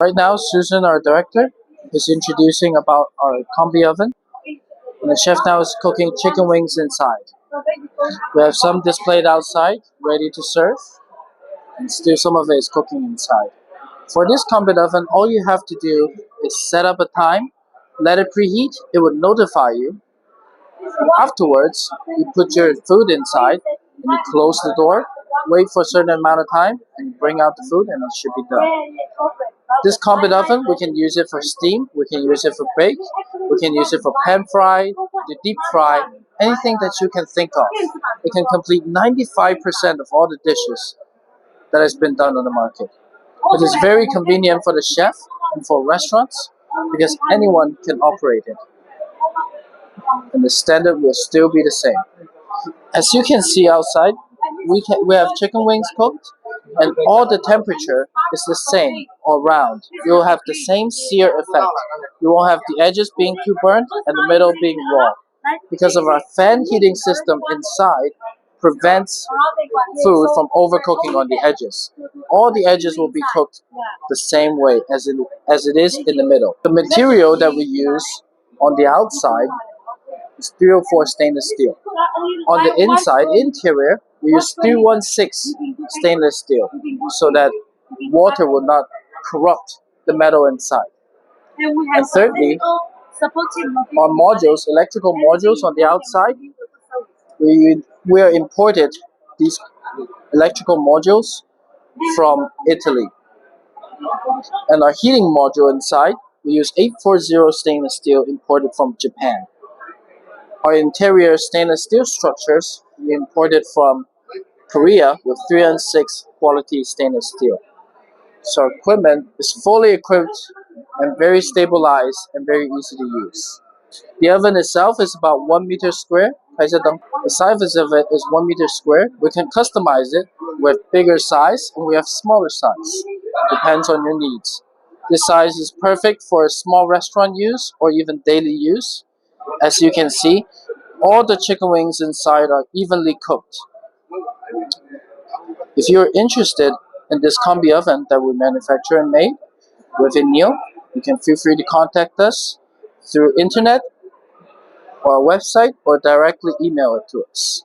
Right now, Susan, our director, is introducing about our combi oven, and the chef now is cooking chicken wings inside. We have some displayed outside, ready to serve, and still some of it is cooking inside. For this combi oven, all you have to do is set up a time, let it preheat, it will notify you. Afterwards, you put your food inside, and you close the door, wait for a certain amount of time, and you bring out the food, and it should be done. This combi oven, we can use it for steam, we can use it for bake, we can use it for pan fry, to deep fry, anything that you can think of. It can complete 95% of all the dishes that has been done on the market. It is very convenient for the chef and for restaurants because anyone can operate it. And the standard will still be the same. As you can see outside, we have chicken wings cooked, and all the temperature is the same all round. You will have the same sear effect. You won't have the edges being too burnt and the middle being raw. Because of our fan heating system inside prevents food from overcooking on the edges. All the edges will be cooked the same way as it is in the middle. The material that we use on the outside is 304 stainless steel. On the inside, interior, we use 316 stainless steel so that water will not corrupt the metal inside. And thirdly, on modules, electrical modules on the outside, we are imported these electrical modules from Italy. And our heating module inside, we use 840 stainless steel imported from Japan. Our interior stainless steel structures we imported from Korea with 306 quality stainless steel. So our equipment is fully equipped and very stabilized and very easy to use. The oven itself is about 1 meter square. The size of it is 1 meter square. We can customize it with bigger size and we have smaller size. Depends on your needs. This size is perfect for small restaurant use or even daily use. As you can see, all the chicken wings inside are evenly cooked. If you're interested in this combi oven that we manufacture and made with oven-INEO, you can feel free to contact us through internet or our website or directly email it to us.